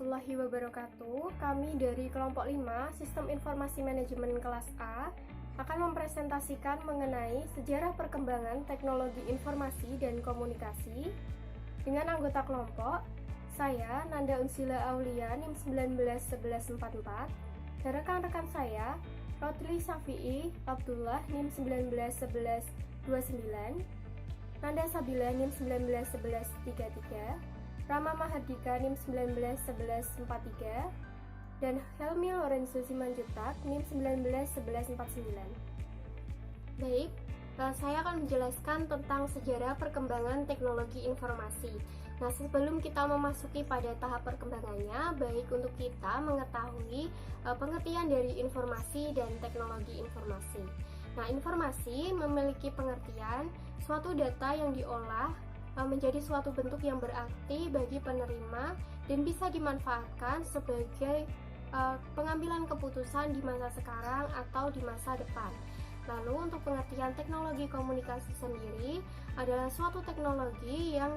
warahmatullahi wabarakatuh. Kami dari kelompok 5 Sistem Informasi Manajemen kelas A akan mempresentasikan mengenai sejarah perkembangan teknologi informasi dan komunikasi dengan anggota kelompok saya Nanda Unsila Aulia NIM 191144 dan rekan-rekan saya Rodli Safi'i Abdullah NIM 191129, Nanda Sabila NIM 191133, Rama Mahardika NIM 191143, dan Helmi Lorenzo Simanjuntak NIM 191149. Baik, saya akan menjelaskan tentang sejarah perkembangan teknologi informasi. Nah, sebelum kita memasuki pada tahap perkembangannya, baik untuk kita mengetahui pengertian dari informasi dan teknologi informasi. Nah, informasi memiliki pengertian suatu data yang diolah menjadi suatu bentuk yang berarti bagi penerima dan bisa dimanfaatkan sebagai pengambilan keputusan di masa sekarang atau di masa depan. Lalu untuk pengertian teknologi komunikasi sendiri adalah suatu teknologi yang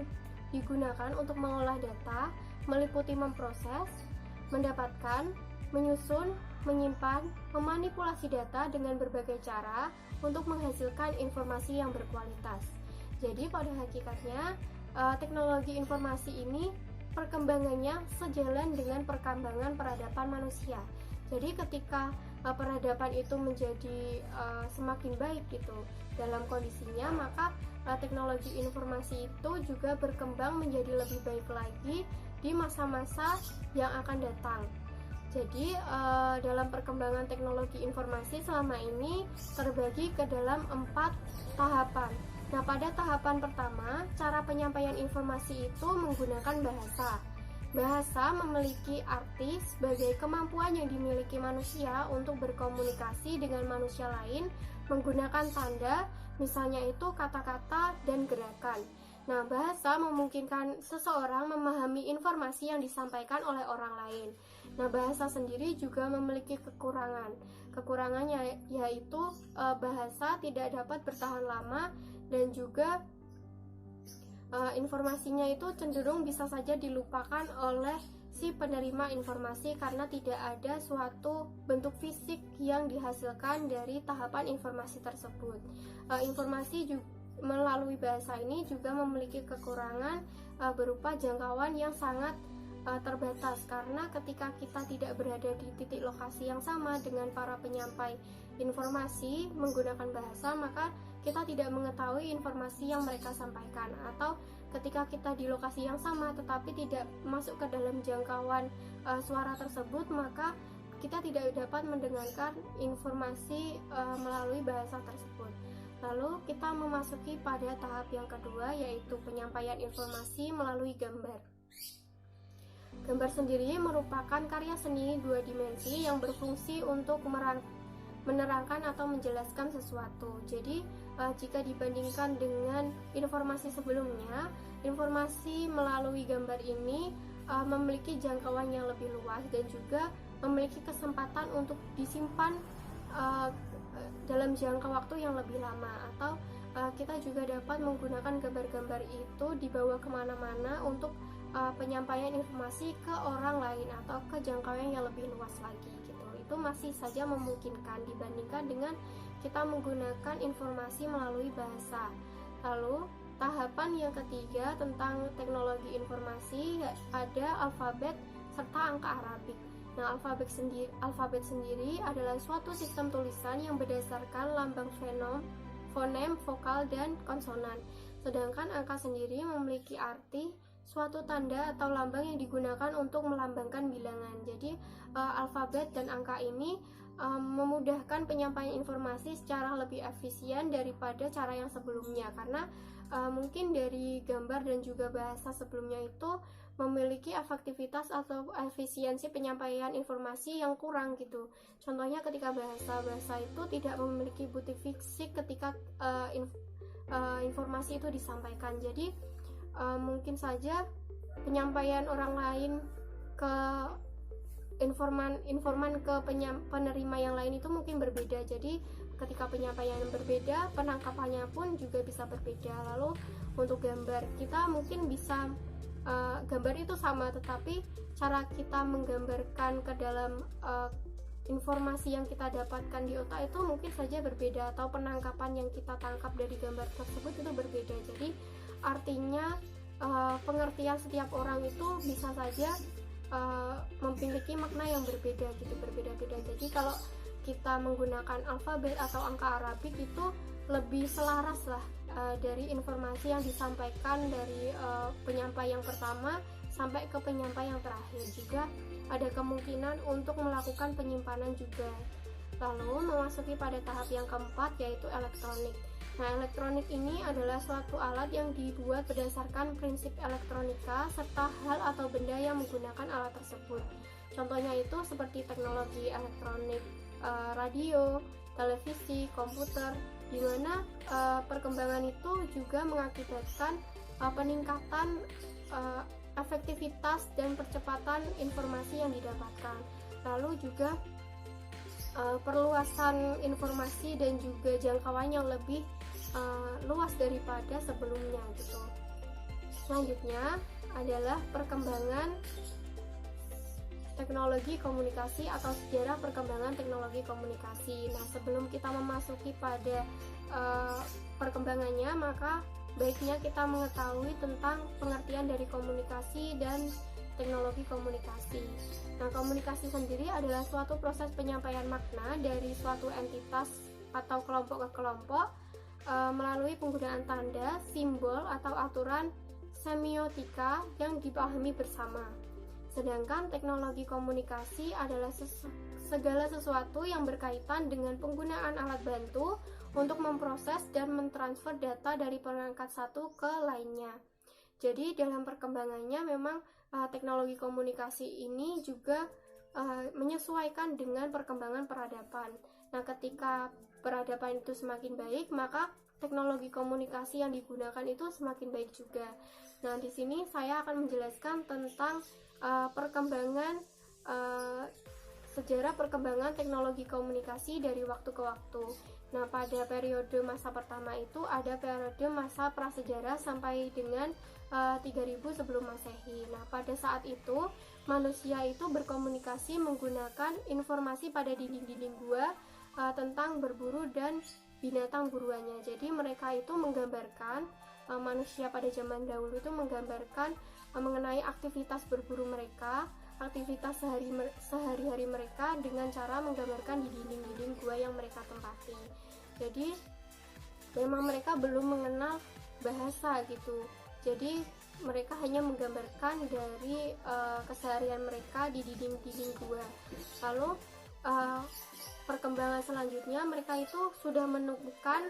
digunakan untuk mengolah data, meliputi memproses, mendapatkan, menyusun, menyimpan, memanipulasi data dengan berbagai cara untuk menghasilkan informasi yang berkualitas. Jadi pada hakikatnya teknologi informasi ini perkembangannya sejalan dengan perkembangan peradaban manusia. Jadi ketika peradaban itu menjadi semakin baik gitu dalam kondisinya, maka teknologi informasi itu juga berkembang menjadi lebih baik lagi di masa-masa yang akan datang. Jadi dalam perkembangan teknologi informasi selama ini terbagi ke dalam 4 tahapan. Nah, pada tahapan pertama, cara penyampaian informasi itu menggunakan bahasa. Bahasa memiliki arti sebagai kemampuan yang dimiliki manusia untuk berkomunikasi dengan manusia lain menggunakan tanda, misalnya itu kata-kata dan gerakan. Nah, bahasa memungkinkan seseorang memahami informasi yang disampaikan oleh orang lain. Nah, bahasa sendiri juga memiliki kekurangan. Kekurangannya yaitu bahasa tidak dapat bertahan lama dan juga informasinya itu cenderung bisa saja dilupakan oleh si penerima informasi karena tidak ada suatu bentuk fisik yang dihasilkan dari tahapan informasi tersebut. Informasi juga melalui bahasa ini juga memiliki kekurangan berupa jangkauan yang sangat terbatas karena ketika kita tidak berada di titik lokasi yang sama dengan para penyampai informasi menggunakan bahasa, maka kita tidak mengetahui informasi yang mereka sampaikan. Atau ketika kita di lokasi yang sama tetapi tidak masuk ke dalam jangkauan suara tersebut, maka kita tidak dapat mendengarkan informasi melalui bahasa tersebut. Lalu kita memasuki pada tahap yang kedua, yaitu penyampaian informasi melalui gambar. Gambar sendiri merupakan karya seni 2 dimensi yang berfungsi untuk menerangkan atau menjelaskan sesuatu. Jadi jika dibandingkan dengan informasi sebelumnya, informasi melalui gambar ini memiliki jangkauan yang lebih luas dan juga memiliki kesempatan untuk disimpan dalam jangka waktu yang lebih lama. Atau kita juga dapat menggunakan gambar-gambar itu dibawa kemana-mana untuk penyampaian informasi ke orang lain atau ke jangkauan yang lebih luas lagi gitu. Itu masih saja memungkinkan dibandingkan dengan kita menggunakan informasi melalui bahasa. Lalu tahapan yang ketiga tentang teknologi informasi ada alfabet serta angka Arabik. Nah, alfabet sendiri adalah suatu sistem tulisan yang berdasarkan lambang fonem, vokal, dan konsonan. Sedangkan angka sendiri memiliki arti suatu tanda atau lambang yang digunakan untuk melambangkan bilangan. Jadi alfabet dan angka ini memudahkan penyampaian informasi secara lebih efisien daripada cara yang sebelumnya, karena mungkin dari gambar dan juga bahasa sebelumnya itu memiliki efektivitas atau efisiensi penyampaian informasi yang kurang gitu. Contohnya ketika bahasa itu tidak memiliki bukti fisik ketika informasi itu disampaikan. Jadi mungkin saja penyampaian orang lain ke informan ke penerima yang lain itu mungkin berbeda. Jadi ketika penyampaian berbeda, penangkapannya pun juga bisa berbeda. Lalu untuk gambar, kita mungkin bisa gambar itu sama, tetapi cara kita menggambarkan ke dalam informasi yang kita dapatkan di otak itu mungkin saja berbeda, atau penangkapan yang kita tangkap dari gambar tersebut itu berbeda. Jadi artinya pengertian setiap orang itu bisa saja memiliki makna yang berbeda gitu, berbeda-beda. Jadi kalau kita menggunakan alfabet atau angka Arabik itu lebih selaras lah dari informasi yang disampaikan dari penyampai yang pertama sampai ke penyampai yang terakhir. Juga ada kemungkinan untuk melakukan penyimpanan juga. Lalu memasuki pada tahap yang keempat, yaitu elektronik. Nah, elektronik ini adalah suatu alat yang dibuat berdasarkan prinsip elektronika serta hal atau benda yang menggunakan alat tersebut. Contohnya itu seperti teknologi elektronik, radio, televisi, komputer, di mana perkembangan itu juga mengakibatkan peningkatan efektivitas dan percepatan informasi yang didapatkan. Lalu juga perluasan informasi dan juga jangkauan yang lebih luas daripada sebelumnya gitu. Selanjutnya adalah perkembangan teknologi komunikasi atau sejarah perkembangan teknologi komunikasi. Nah, sebelum kita memasuki pada perkembangannya, maka baiknya kita mengetahui tentang pengertian dari komunikasi dan teknologi komunikasi. Nah, komunikasi sendiri adalah suatu proses penyampaian makna dari suatu entitas atau kelompok ke kelompok melalui penggunaan tanda, simbol, atau aturan semiotika yang dipahami bersama. Sedangkan teknologi komunikasi adalah segala sesuatu yang berkaitan dengan penggunaan alat bantu untuk memproses dan mentransfer data dari perangkat satu ke lainnya. Jadi dalam perkembangannya memang teknologi komunikasi ini juga menyesuaikan dengan perkembangan peradaban. Nah, ketika peradaban itu semakin baik, maka teknologi komunikasi yang digunakan itu semakin baik juga. Nah, di sini saya akan menjelaskan tentang sejarah perkembangan teknologi komunikasi dari waktu ke waktu. Nah, pada periode masa pertama itu ada periode masa prasejarah sampai dengan 3000 sebelum Masehi. Nah, pada saat itu manusia itu berkomunikasi menggunakan informasi pada dinding-dinding gua tentang berburu dan binatang buruannya. Jadi mereka itu menggambarkan manusia pada zaman dahulu itu menggambarkan mengenai aktivitas berburu mereka, aktivitas sehari-hari mereka dengan cara menggambarkan di dinding-dinding gua yang mereka tempati. Jadi memang mereka belum mengenal bahasa gitu. Jadi mereka hanya menggambarkan dari keseharian mereka di dinding-dinding gua. Lalu perkembangan selanjutnya mereka itu sudah menemukan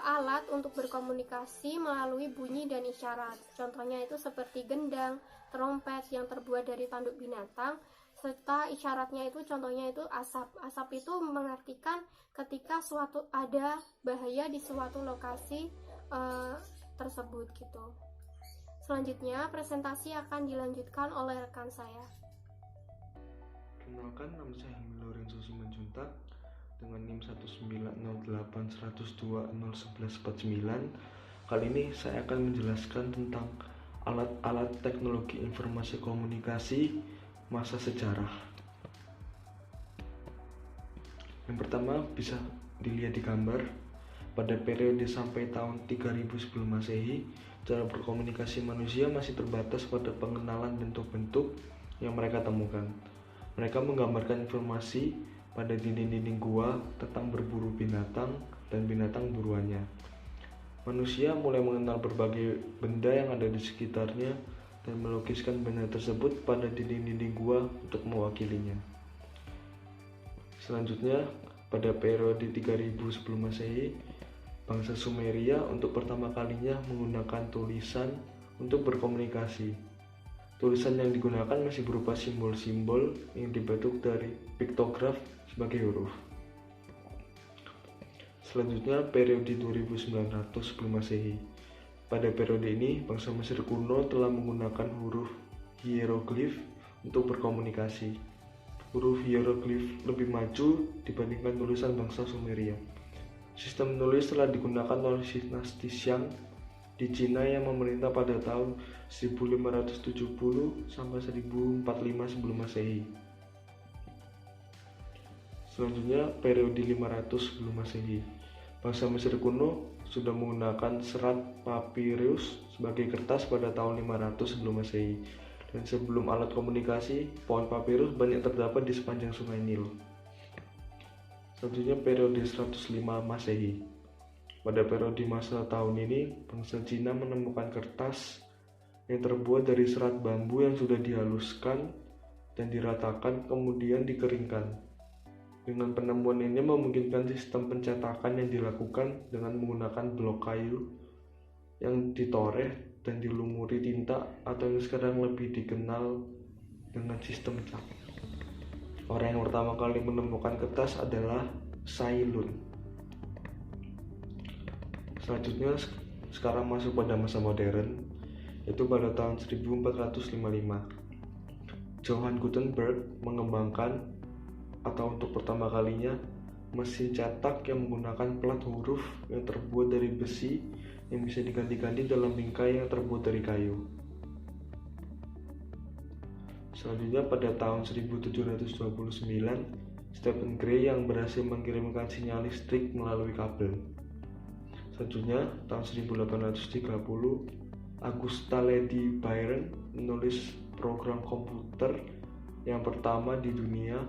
alat untuk berkomunikasi melalui bunyi dan isyarat. Contohnya itu seperti gendang, trompet yang terbuat dari tanduk binatang, serta isyaratnya itu contohnya itu asap. Asap itu mengartikan ketika ada bahaya di suatu lokasi tersebut gitu. Selanjutnya presentasi akan dilanjutkan oleh rekan saya. Kenalkan, nama saya Hilmi Lorenzo Simanjuntak dengan NIM 1908102011149. Kali ini saya akan menjelaskan tentang alat-alat teknologi informasi komunikasi masa sejarah. Yang pertama bisa dilihat di gambar. Pada periode sampai tahun 3000 sebelum Masehi, cara berkomunikasi manusia masih terbatas pada pengenalan bentuk-bentuk yang mereka temukan. Mereka menggambarkan informasi pada dinding-dinding gua tentang berburu binatang dan binatang buruannya. Manusia mulai mengenal berbagai benda yang ada di sekitarnya dan melukiskan benda tersebut pada dinding-dinding gua untuk mewakilinya. Selanjutnya, pada periode 3000 sebelum Masehi, bangsa Sumeria untuk pertama kalinya menggunakan tulisan untuk berkomunikasi. Tulisan yang digunakan masih berupa simbol-simbol yang dibentuk dari piktograf sebagai huruf. Selanjutnya, periode 2900 sebelum Masehi. Pada periode ini, bangsa Mesir kuno telah menggunakan huruf hieroglif untuk berkomunikasi. Huruf hieroglif lebih maju dibandingkan tulisan bangsa Sumeria. Sistem menulis telah digunakan oleh dinasti Shang di Cina yang memerintah pada tahun 1570 sampai 1045 sebelum Masehi. Selanjutnya periode 500 sebelum Masehi. Bangsa Mesir kuno sudah menggunakan serat papirus sebagai kertas pada tahun 500 sebelum Masehi. Dan sebelum alat komunikasi, pohon papirus banyak terdapat di sepanjang Sungai Nil. Selanjutnya periode 105 Masehi. Pada periode masa tahun ini, bangsa Cina menemukan kertas yang terbuat dari serat bambu yang sudah dihaluskan dan diratakan kemudian dikeringkan. Dengan penemuan ini memungkinkan sistem pencetakan yang dilakukan dengan menggunakan blok kayu yang ditoreh dan dilumuri tinta atau yang sekarang lebih dikenal dengan sistem cap. Orang yang pertama kali menemukan kertas adalah Cai Lun. Selanjutnya sekarang masuk pada masa modern, yaitu pada tahun 1455. Johann Gutenberg mengembangkan atau untuk pertama kalinya mesin cetak yang menggunakan plat huruf yang terbuat dari besi yang bisa diganti-ganti dalam bingkai yang terbuat dari kayu. Selanjutnya pada tahun 1729, Stephen Gray yang berhasil mengirimkan sinyal listrik melalui kabel. Selanjutnya tahun 1830, Augusta Lady Byron menulis program komputer yang pertama di dunia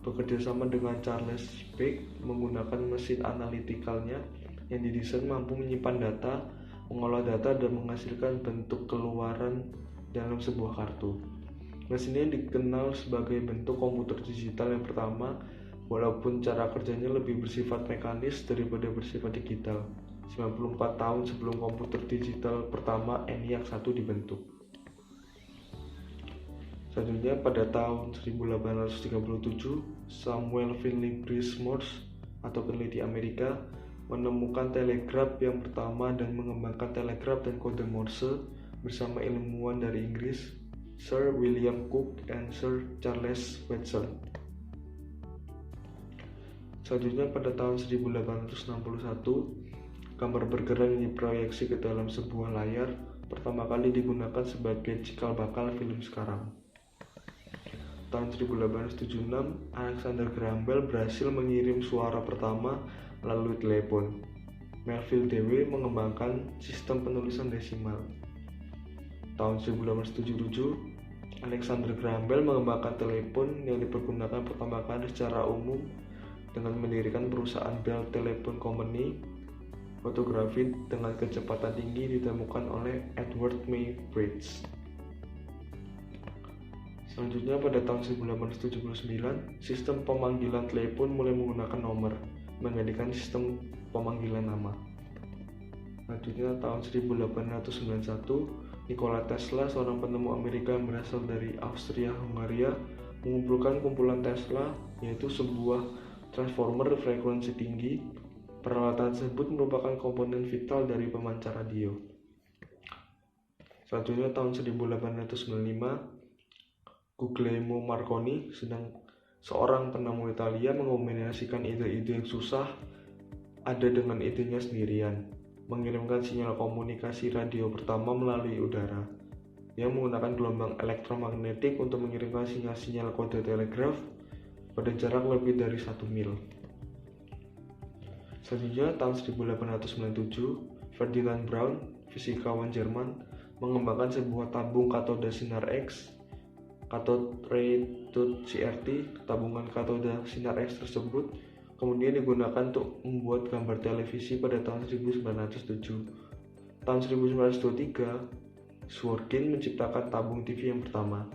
bekerjasama dengan Charles Babbage menggunakan mesin analitikalnya yang didesain mampu menyimpan data, mengolah data, dan menghasilkan bentuk keluaran dalam sebuah kartu. Mesin ini dikenal sebagai bentuk komputer digital yang pertama, walaupun cara kerjanya lebih bersifat mekanis daripada bersifat digital. 94 tahun sebelum komputer digital pertama ENIAC 1 dibentuk. Selanjutnya pada tahun 1837, Samuel Finley Breese Morse atau peneliti Amerika menemukan telegraf yang pertama dan mengembangkan telegraf dan kode Morse bersama ilmuwan dari Inggris Sir William Cooke dan Sir Charles Wetzel. Selanjutnya pada tahun 1861, gambar bergerak yang diproyeksi ke dalam sebuah layar pertama kali digunakan sebagai cikal bakal film sekarang. Tahun 1876, Alexander Graham Bell berhasil mengirim suara pertama melalui telepon. Melville Dewey mengembangkan sistem penulisan desimal. Tahun 1877, Alexander Graham Bell mengembangkan telepon yang dipergunakan pertama kali secara umum dengan mendirikan perusahaan Bell Telephone Company. Fotografi dengan kecepatan tinggi ditemukan oleh Edward May Bridge. Selanjutnya pada tahun 1879, sistem pemanggilan telepon mulai menggunakan nomor, menggantikan sistem pemanggilan nama. Selanjutnya tahun 1891, Nikola Tesla, seorang penemu Amerika yang berasal dari Austria-Hungaria, mengumpulkan kumpulan Tesla, yaitu sebuah transformer frekuensi tinggi. Peralatan tersebut merupakan komponen vital dari pemancar radio. Selanjutnya tahun 1895, Guglielmo Marconi, seorang penemu Italia, mengombinasikan ide-ide yang susah ada dengan idenya sendirian, mengirimkan sinyal komunikasi radio pertama melalui udara, yang menggunakan gelombang elektromagnetik untuk mengirimkan sinyal-sinyal kode telegraf pada jarak lebih dari 1 mil. Selanjutnya tahun 1897, Ferdinand Braun, fisikawan Jerman, mengembangkan sebuah tabung katoda sinar X, cathode ray tube CRT. Tabungan katoda sinar X tersebut kemudian digunakan untuk membuat gambar televisi pada tahun 1907. Tahun 1923, Sworkin menciptakan tabung TV yang pertama.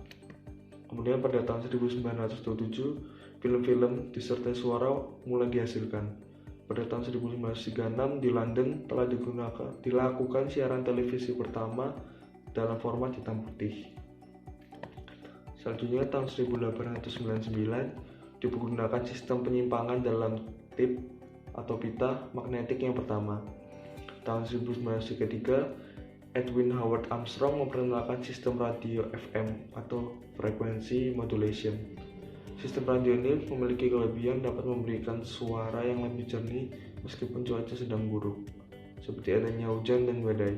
Kemudian pada tahun 1927, film-film disertai suara mulai dihasilkan. Pada tahun 1936 di London telah dilakukan siaran televisi pertama dalam format hitam putih. Selanjutnya tahun 1899 digunakan sistem penyimpangan dalam tip atau pita magnetik yang pertama. Tahun 1903 Edwin Howard Armstrong memperkenalkan sistem radio FM atau frequency modulation. Sistem radio ini memiliki kelebihan dapat memberikan suara yang lebih jernih meskipun cuaca sedang buruk, seperti adanya hujan dan badai.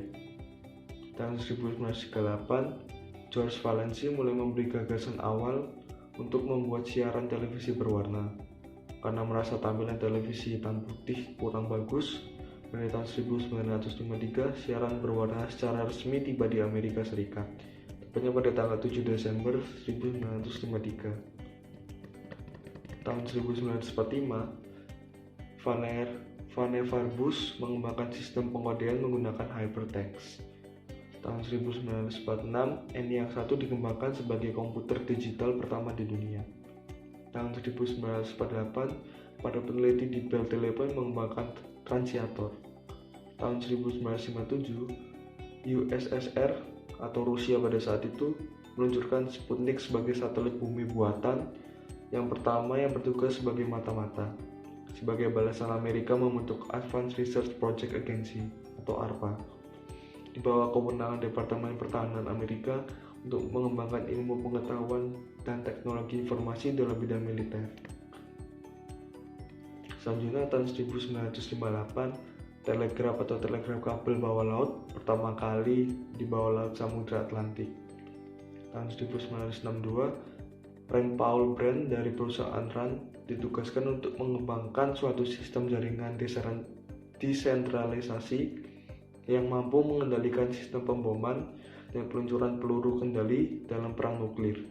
Tahun 1938, George Valensi mulai memberi gagasan awal untuk membuat siaran televisi berwarna. Karena merasa tampilan televisi hitam putih kurang bagus, pada tahun 1953 siaran berwarna secara resmi tiba di Amerika Serikat, tepatnya pada tanggal 7 Desember 1953. Tahun 1945, Vannevar Bush mengembangkan sistem pengodean menggunakan hypertext. Tahun 1946, ENIAC 1 dikembangkan sebagai komputer digital pertama di dunia. Tahun 1948, para peneliti di Bell Telephone mengembangkan transiator. Tahun 1957, USSR atau Rusia pada saat itu meluncurkan Sputnik sebagai satelit bumi buatan yang pertama yang bertugas sebagai mata-mata. Sebagai balasan, Amerika membentuk Advanced Research Project Agency atau ARPA di bawah kewenangan Departemen Pertahanan Amerika untuk mengembangkan ilmu pengetahuan dan teknologi informasi dalam bidang militer. Selanjutnya tahun 1958, telegraf atau telegraf kabel bawah laut pertama kali di bawah laut Samudra Atlantik. Tahun 1962, Rand Paul Brand dari perusahaan Rand ditugaskan untuk mengembangkan suatu sistem jaringan desentralisasi yang mampu mengendalikan sistem pemboman dan peluncuran peluru kendali dalam perang nuklir.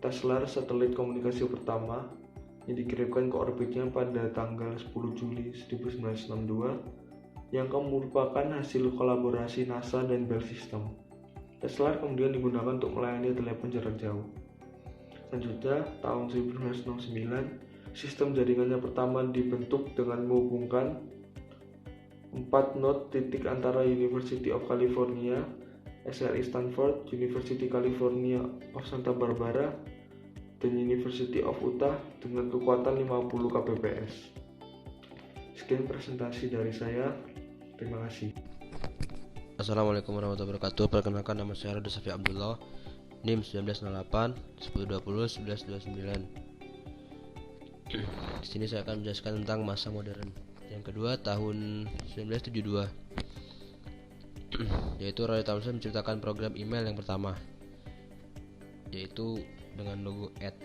Tesla, satelit komunikasi pertama yang dikirimkan ke orbitnya pada tanggal 10 Juli 1962, yang merupakan hasil kolaborasi NASA dan Bell System. Tesla kemudian digunakan untuk melayani telepon jarak jauh. Selanjutnya, tahun 1969, sistem jaringan yang pertama dibentuk dengan menghubungkan 4 node titik antara University of California, SRI Stanford, University California of Santa Barbara, dan University of Utah dengan kekuatan 50 kbps. Sekian presentasi dari saya. Terima kasih. Assalamualaikum warahmatullahi wabarakatuh. Perkenalkan, nama saya Rada Safi Abdullah, NIM 1908 1020 1129. Di sini saya akan menjelaskan tentang masa modern. Yang kedua, tahun 1972, yaitu Roy Thomson menciptakan program email yang pertama, yaitu dengan logo @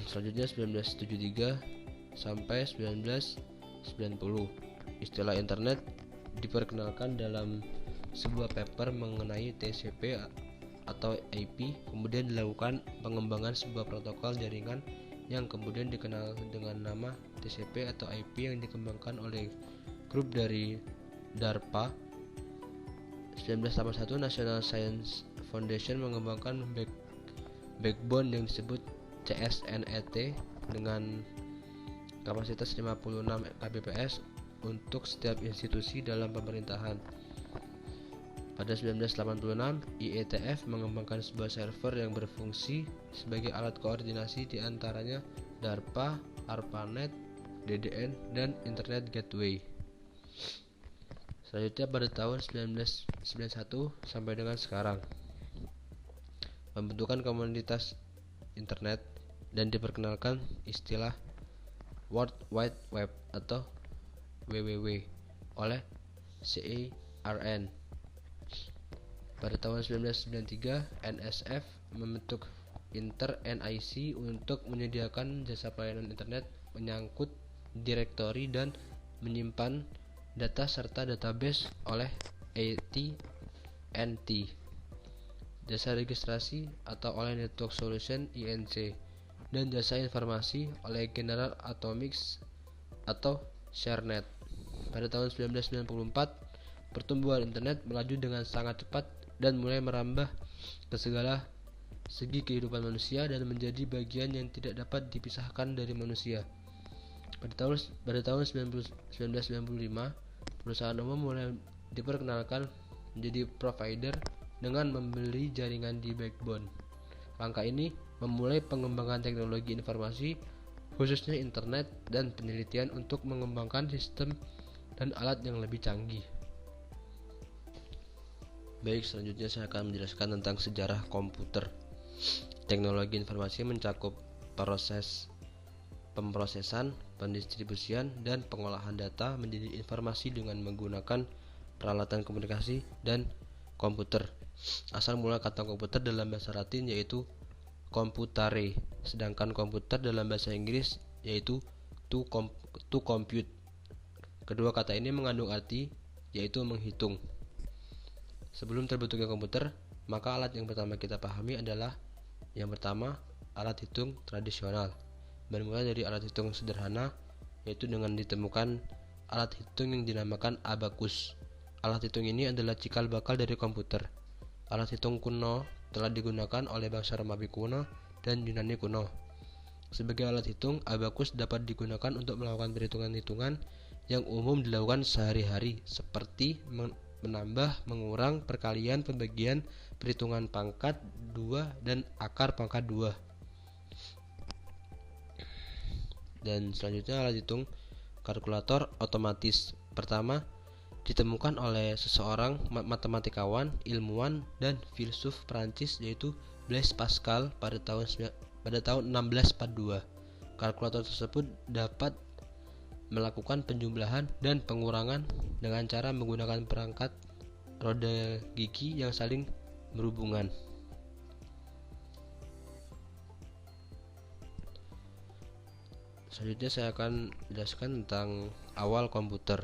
Selanjutnya 1973 sampai 1990, istilah internet diperkenalkan dalam sebuah paper mengenai TCP atau IP. Kemudian dilakukan pengembangan sebuah protokol jaringan yang kemudian dikenal dengan nama TCP atau IP yang dikembangkan oleh grup dari DARPA. 1981, National Science Foundation mengembangkan backbone yang disebut CSNET dengan kapasitas 56 kbps untuk setiap institusi dalam pemerintahan. Pada 1986, IETF mengembangkan sebuah server yang berfungsi sebagai alat koordinasi di antaranya DARPA, ARPANET, DDN, dan Internet Gateway. Selanjutnya pada tahun 1991 sampai dengan sekarang, pembentukan komunitas internet dan diperkenalkan istilah World Wide Web atau WWW oleh CERN. Pada tahun 1993, NSF membentuk Inter-NIC untuk menyediakan jasa pelayanan internet menyangkut direktori dan menyimpan data serta database oleh AT&T, jasa registrasi atau oleh Network Solution INC, dan jasa informasi oleh General Atomics atau ShareNet. Pada tahun 1994, pertumbuhan internet melaju dengan sangat cepat dan mulai merambah ke segala segi kehidupan manusia dan menjadi bagian yang tidak dapat dipisahkan dari manusia. Pada tahun 1995, perusahaan umum mulai diperkenalkan menjadi provider dengan membeli jaringan di backbone. Langkah ini memulai pengembangan teknologi informasi, khususnya internet, dan penelitian untuk mengembangkan sistem dan alat yang lebih canggih. Baik, selanjutnya saya akan menjelaskan tentang sejarah komputer. Teknologi informasi mencakup proses pemrosesan, pendistribusian, dan pengolahan data menjadi informasi dengan menggunakan peralatan komunikasi, dan komputer. Asal mula kata komputer dalam bahasa Latin yaitu computare, sedangkan komputer dalam bahasa Inggris yaitu to compute. Kedua kata ini mengandung arti yaitu menghitung. Sebelum terbentuknya komputer, maka alat yang pertama kita pahami adalah yang pertama, alat hitung tradisional. Bermula dari alat hitung sederhana, yaitu dengan ditemukan alat hitung yang dinamakan abakus. Alat hitung ini adalah cikal bakal dari komputer. Alat hitung kuno telah digunakan oleh bangsa Romawi kuno dan Yunani kuno. Sebagai alat hitung, abakus dapat digunakan untuk melakukan perhitungan-hitungan yang umum dilakukan sehari-hari, seperti menambah, mengurang, perkalian, pembagian, perhitungan pangkat 2 dan akar pangkat 2. Dan selanjutnya alat hitung kalkulator otomatis. Pertama, ditemukan oleh seseorang matematikawan, ilmuwan, dan filsuf Prancis yaitu Blaise Pascal pada tahun 1642. Kalkulator tersebut dapat melakukan penjumlahan dan pengurangan dengan cara menggunakan perangkat roda gigi yang saling berhubungan. Selanjutnya saya akan menjelaskan tentang awal komputer.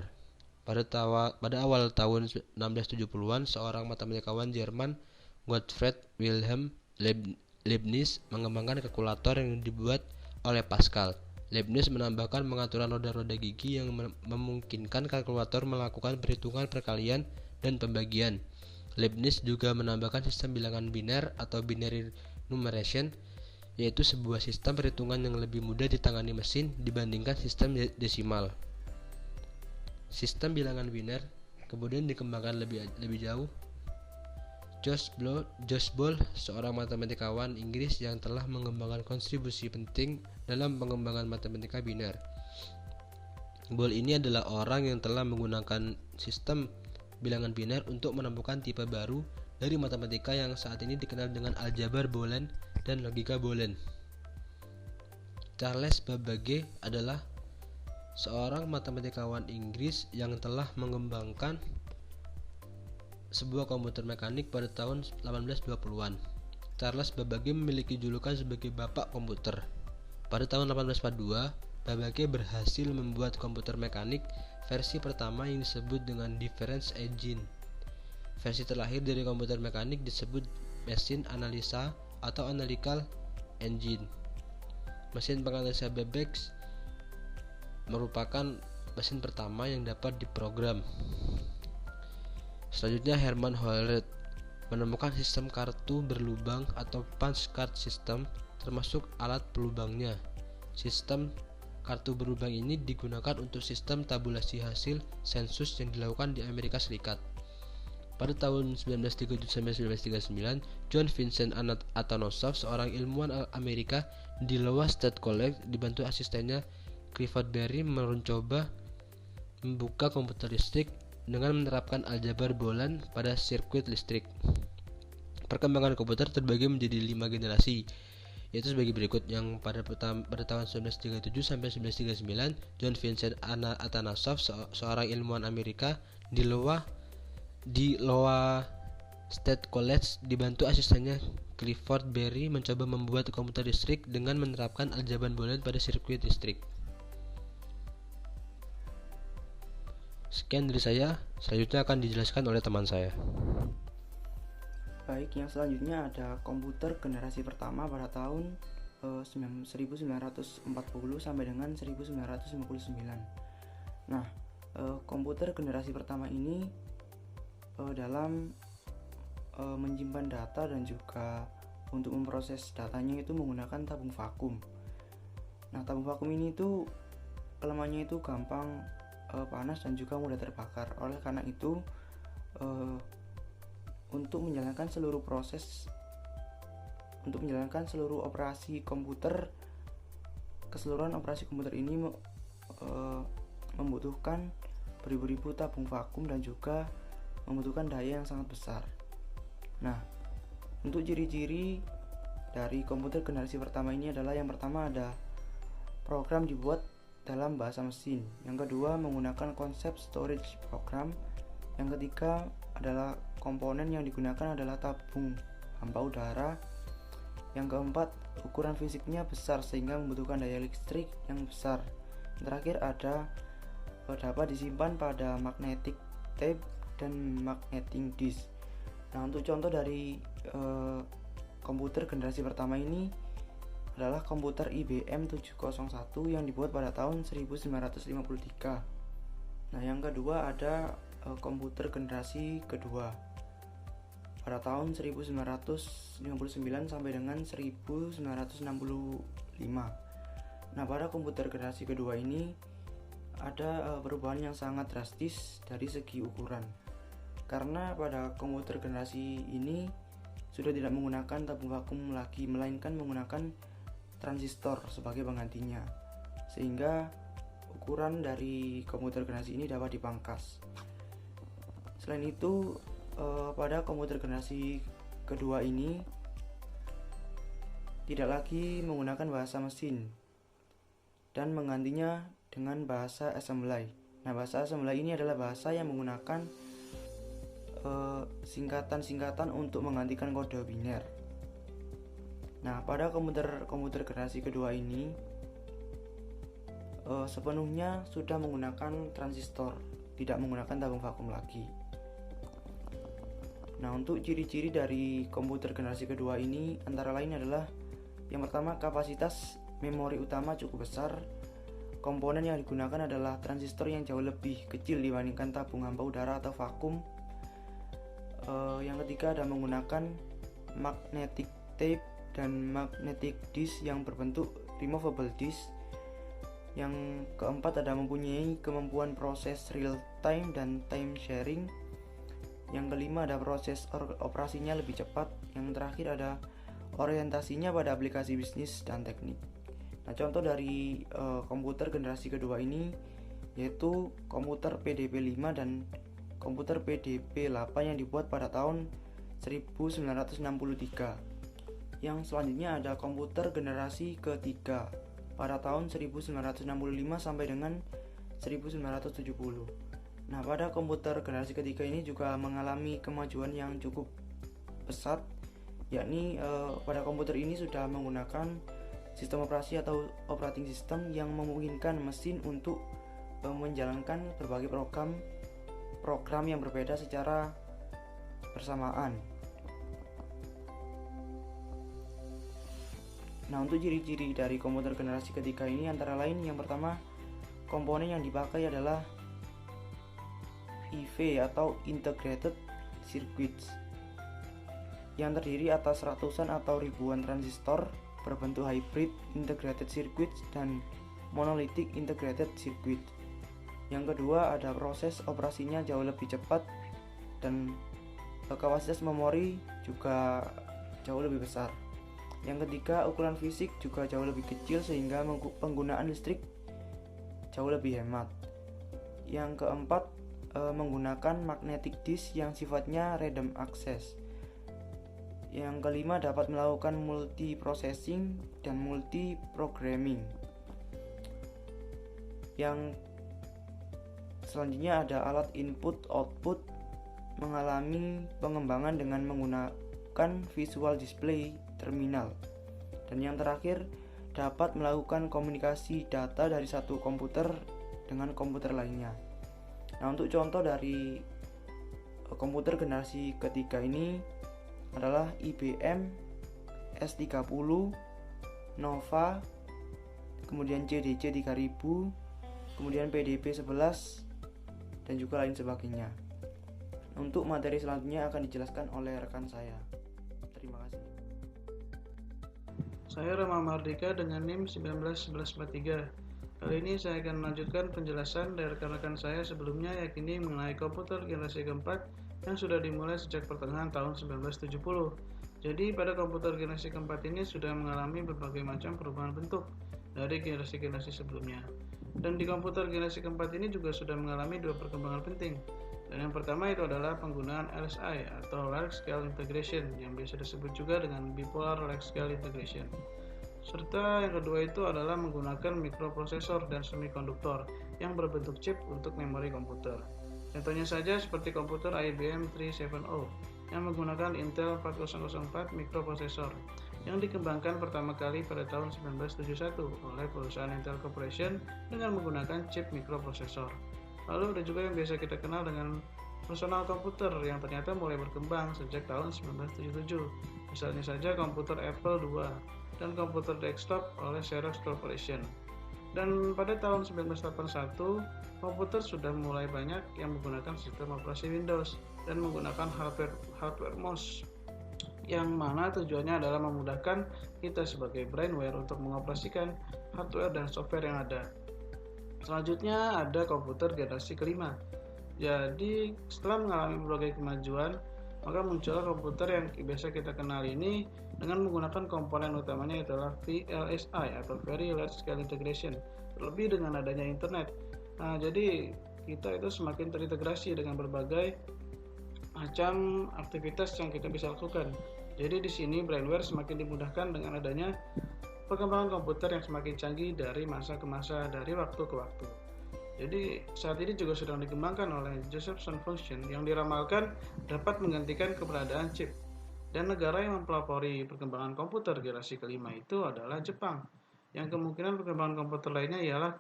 Pada awal tahun 1670-an, seorang matematikawan Jerman, Gottfried Wilhelm Leibniz, mengembangkan kalkulator yang dibuat oleh Pascal. Leibniz menambahkan pengaturan roda-roda gigi yang memungkinkan kalkulator melakukan perhitungan perkalian dan pembagian. Leibniz juga menambahkan sistem bilangan biner atau binary numeration, yaitu sebuah sistem perhitungan yang lebih mudah ditangani mesin dibandingkan sistem desimal. Sistem bilangan biner kemudian dikembangkan lebih jauh. Josh Ball, seorang matematikawan Inggris yang telah mengembangkan kontribusi penting dalam pengembangan matematika biner. Ball ini adalah orang yang telah menggunakan sistem bilangan biner untuk menemukan tipe baru dari matematika yang saat ini dikenal dengan aljabar Boolean dan logika Boolean. Charles Babbage adalah seorang matematikawan Inggris yang telah mengembangkan sebuah komputer mekanik pada tahun 1820-an. Charles Babbage memiliki julukan sebagai Bapak Komputer. Pada tahun 1842, Babbage berhasil membuat komputer mekanik versi pertama yang disebut dengan difference engine. Versi terakhir dari komputer mekanik disebut mesin analisa atau analytical engine. Mesin penganalisa Babbage merupakan mesin pertama yang dapat diprogram. Selanjutnya Hermann Hollerith menemukan sistem kartu berlubang atau punch card system, termasuk alat pelubangnya. Sistem kartu berlubang ini digunakan untuk sistem tabulasi hasil sensus yang dilakukan di Amerika Serikat. Pada tahun 1937-1939, John Vincent Atanasoff, seorang ilmuwan Amerika di Iowa State College, dibantu asistennya Clifford Berry mencoba membuka komputer listrik dengan menerapkan aljabar Boolean pada sirkuit listrik. Perkembangan komputer terbagi menjadi 5 generasi, yaitu sebagai berikut. Yang pada tahun 1937 sampai 1939, John Vincent Atanasoff, seorang ilmuwan Amerika di Iowa State College, dibantu asistennya Clifford Berry mencoba membuat komputer listrik dengan menerapkan aljabar Boolean pada sirkuit listrik. Sekian dari saya, selanjutnya akan dijelaskan oleh teman saya. Baik, yang selanjutnya ada komputer generasi pertama pada tahun 1940 sampai dengan 1959. Nah, komputer generasi pertama ini dalam menyimpan data dan juga untuk memproses datanya itu menggunakan tabung vakum. Nah, tabung vakum ini tuh kelemahannya itu gampang panas dan juga mudah terbakar. Oleh karena itu untuk menjalankan seluruh operasi komputer, keseluruhan operasi komputer ini membutuhkan beribu-ribu tabung vakum dan juga membutuhkan daya yang sangat besar. Nah, untuk ciri-ciri dari komputer generasi pertama ini adalah yang pertama ada program dibuat dalam bahasa mesin. Yang kedua menggunakan konsep storage program. Yang ketiga adalah komponen yang digunakan adalah tabung hampa udara. Yang keempat, ukuran fisiknya besar sehingga membutuhkan daya listrik yang besar. Yang terakhir ada dapat disimpan pada magnetic tape dan magnetic disk. Nah, untuk contoh dari komputer generasi pertama ini adalah komputer IBM 701 yang dibuat pada tahun 1953. Nah, yang kedua ada komputer generasi kedua pada tahun 1959 sampai dengan 1965. Nah, pada komputer generasi kedua ini ada perubahan yang sangat drastis dari segi ukuran. Karena pada komputer generasi ini sudah tidak menggunakan tabung vakum lagi, melainkan menggunakan transistor sebagai penggantinya, sehingga ukuran dari komputer generasi ini dapat dipangkas. Selain itu, pada komputer generasi kedua ini tidak lagi menggunakan bahasa mesin dan menggantinya dengan bahasa assembly. Nah, bahasa assembly ini adalah bahasa yang menggunakan singkatan-singkatan untuk menggantikan kode biner. Nah, pada komputer generasi kedua ini sepenuhnya sudah menggunakan transistor, tidak menggunakan tabung vakum lagi. Nah, untuk ciri-ciri dari komputer generasi kedua ini antara lain adalah yang pertama, kapasitas memori utama cukup besar. Komponen yang digunakan adalah transistor yang jauh lebih kecil dibandingkan tabung hampa udara atau vakum. Yang ketiga ada menggunakan magnetic tape dan magnetic disk yang berbentuk removable disk. Yang keempat ada mempunyai kemampuan proses real time dan time sharing. Yang kelima ada proses operasinya lebih cepat. Yang terakhir ada orientasinya pada aplikasi bisnis dan teknik. Nah, contoh dari komputer generasi kedua ini yaitu komputer PDP-5 dan komputer PDP-8 yang dibuat pada tahun 1963. Yang selanjutnya ada komputer generasi ketiga pada tahun 1965 sampai dengan 1970. Nah, pada komputer generasi ketiga ini juga mengalami kemajuan yang cukup pesat, yakni pada komputer ini sudah menggunakan sistem operasi atau operating system yang memungkinkan mesin untuk menjalankan berbagai program yang berbeda secara bersamaan. Nah, untuk ciri-ciri dari komputer generasi ketiga ini antara lain yang pertama, komponen yang dipakai adalah IV atau Integrated Circuits yang terdiri atas ratusan atau ribuan transistor berbentuk hybrid integrated circuits dan monolithic integrated circuit. Yang kedua ada proses operasinya jauh lebih cepat dan kapasitas memori juga jauh lebih besar. Yang ketiga ukuran fisik juga jauh lebih kecil sehingga penggunaan listrik jauh lebih hemat. Yang keempat menggunakan magnetic disk yang sifatnya random access. Yang kelima dapat melakukan multi-processing dan multi-programming. Yang selanjutnya ada alat input-output mengalami pengembangan dengan menggunakan visual display terminal. Dan yang terakhir dapat melakukan komunikasi data dari satu komputer dengan komputer lainnya. Nah, untuk contoh dari komputer generasi ketiga ini adalah IBM S30, Nova, kemudian CDC 3000, kemudian PDP 11 dan juga lain sebagainya. Untuk materi selanjutnya akan dijelaskan oleh rekan saya. Terima kasih. Saya Rama Mardika dengan NIM 191143. Kali ini saya akan melanjutkan penjelasan dari rekan-rekan saya sebelumnya, yakni mengenai komputer generasi keempat yang sudah dimulai sejak pertengahan tahun 1970. Jadi pada komputer generasi keempat ini sudah mengalami berbagai macam perubahan bentuk dari generasi-generasi sebelumnya. Dan di komputer generasi keempat ini juga sudah mengalami dua perkembangan penting. Dan yang pertama itu adalah penggunaan LSI atau Large Scale Integration yang biasa disebut juga dengan Bipolar Large Scale Integration. Serta yang kedua itu adalah menggunakan mikroprosesor dan semikonduktor yang berbentuk chip untuk memori komputer. Contohnya saja seperti komputer IBM 370 yang menggunakan Intel 4004 mikroprosesor yang dikembangkan pertama kali pada tahun 1971 oleh perusahaan Intel Corporation dengan menggunakan chip mikroprosesor. Lalu ada juga yang biasa kita kenal dengan personal komputer yang ternyata mulai berkembang sejak tahun 1977. Misalnya saja komputer Apple II dan komputer desktop oleh Xerox Corporation. Dan pada tahun 1981, komputer sudah mulai banyak yang menggunakan sistem operasi Windows dan menggunakan hardware MOS, yang mana tujuannya adalah memudahkan kita sebagai brainware untuk mengoperasikan hardware dan software yang ada. Selanjutnya ada komputer generasi kelima. Jadi setelah mengalami berbagai kemajuan, maka muncullah komputer yang biasa kita kenal ini dengan menggunakan komponen utamanya adalah VLSI atau Very Large Scale Integration, terlebih dengan adanya internet. Nah, jadi kita itu semakin terintegrasi dengan berbagai macam aktivitas yang kita bisa lakukan. Jadi di sini brainware semakin dimudahkan dengan adanya perkembangan komputer yang semakin canggih dari masa ke masa, dari waktu ke waktu. Jadi saat ini juga sedang dikembangkan oleh Josephson Function yang diramalkan dapat menggantikan keberadaan chip. Dan negara yang mempelopori perkembangan komputer generasi kelima itu adalah Jepang. Yang kemungkinan perkembangan komputer lainnya ialah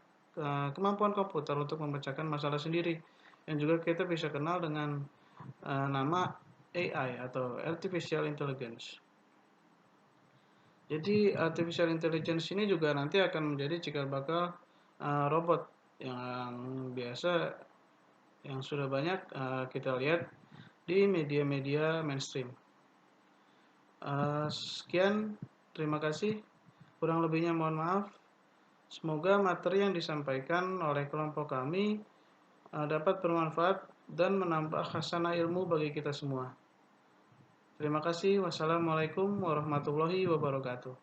kemampuan komputer untuk memecahkan masalah sendiri. Yang juga kita bisa kenal dengan nama AI atau Artificial Intelligence. Jadi Artificial Intelligence ini juga nanti akan menjadi cikal bakal robot yang biasa yang sudah banyak kita lihat di media-media mainstream. Sekian, terima kasih. Kurang lebihnya mohon maaf. Semoga materi yang disampaikan oleh kelompok kami dapat bermanfaat dan menambah khasanah ilmu bagi kita semua. Terima kasih. Wassalamualaikum warahmatullahi wabarakatuh.